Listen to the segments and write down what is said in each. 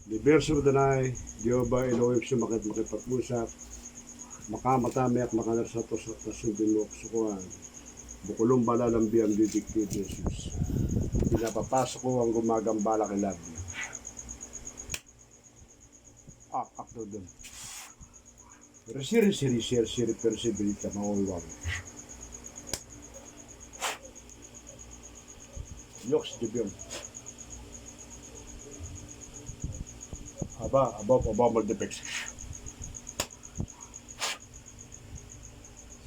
Diverso Danay, Diyoba, Elohim, sumakit makipag-usap, makamatami at makanarsato sa kasundin mo kusukuhan. Bukulong balalambi ang didikti Jesus. Pinapapasok ko ang gumagambala kay Labi. Akto doon. Siri, persibilita, mauiwang. Yoks, Dibion. Aba, maldepex.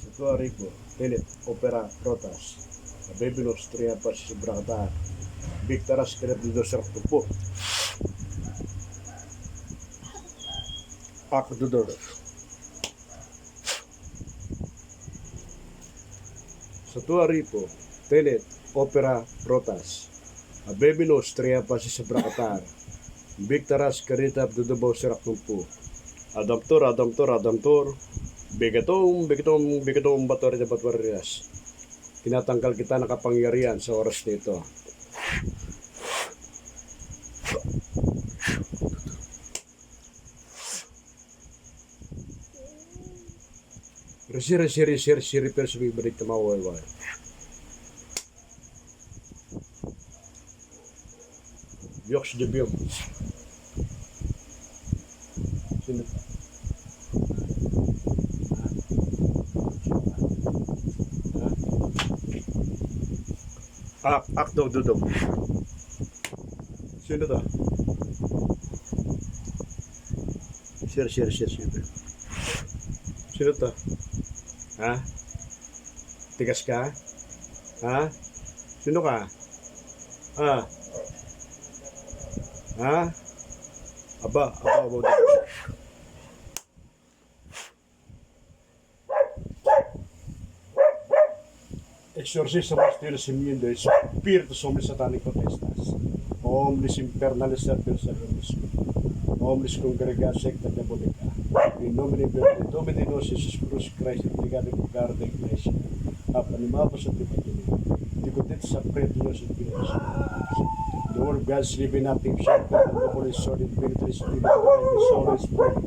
Sa tuwari ko, Telet, Opera, Rotas, Bebinos, Triapas, Sobrakata, Victoras, Kereptido, Sartupo. Ako dudor. Sa tuwari ko, Telet, Opera, Rotas, Bebinos, Triapas, Sobrakata, Victoras, Karita, Abdudabaw, Siraktumpo. Adamtor, bigatong batwarias. Tinatanggal kita ng kapangyarihan sa oras nito. Siri, persubi, balik na mawawal. Yoks, Dibion. Sino? Akto dudog. Sino to? Sir. Sino to? Ha? Tigas ka? Ha? Sino ka? Ha? Ha? Aba, exorcismo los simiendo espíritus hombres satánicos estas, hombres infernales serpientes, hombres congregados secta diabólica, en nombre de Domini Jesús Christ, ligado con cara de iglesia, apanimado sa tipatin, tikutit sa pretios at Diyos. The word of God's living active shepherd and the Holy Sword in military spirit and the soul is spirit.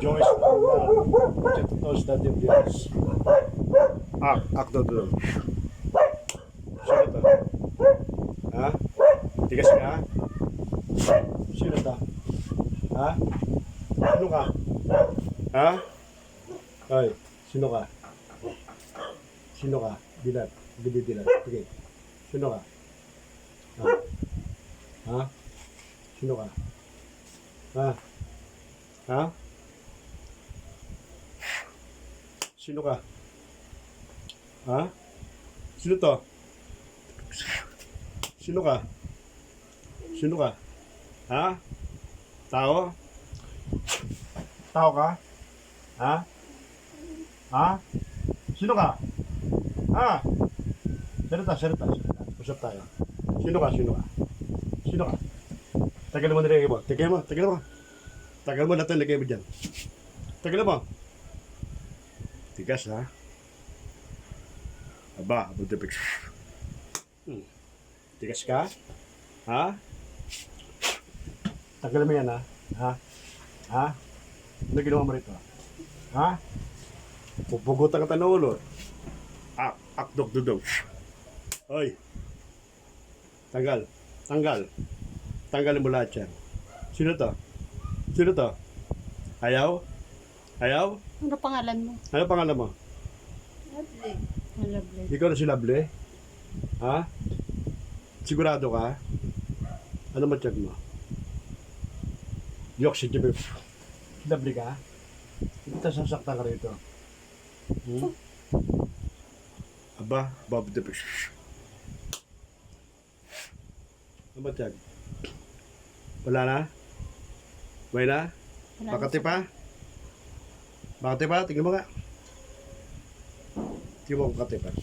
Joyce and love, protect those that they bless. Akto doon. Sino to? Ha? Tigas ka? Sino to? Ha? Sino ka? Ha? Ay, sino ka? Sino ka? Dilat. Sige. Sino ka? Ha? Ha? Sino ka? Ha? Ha? Sino ka? Ha? Sino to? Sino ka? Sino ka? Ha? Tao? Tao ka? Ha? Ha? Sino ka? Ha? Salita. Usap tayo. Sino ka? Sino ka? Tagal mo nilagay mo. Tagal mo natin lagay mo dyan. Tagal mo. Tigas ha? Aba, abudipik. Tigas ka? Ha? Tagal mo yan ha? Ha? Ano ginawa mo rito? Ha? Pupugutan ka ng ulo. Akdok dudog. Oy. Tanggalin mo lahat yan. Sino to? Ayaw? Ano pangalan mo? Ano pangalan mo? Lovely. Ikaw na si Lovely? Ha? Sigurado ka? Ano matiyag mo? Yok si Jimmy. Lovely ka? Hindi tayo sasaktan ka rito. Aba, Bob the Fish. Ano matiyag? Wala na? May na? Bakati pa? Tingnan mo nga. Tingnan mo bakati pa.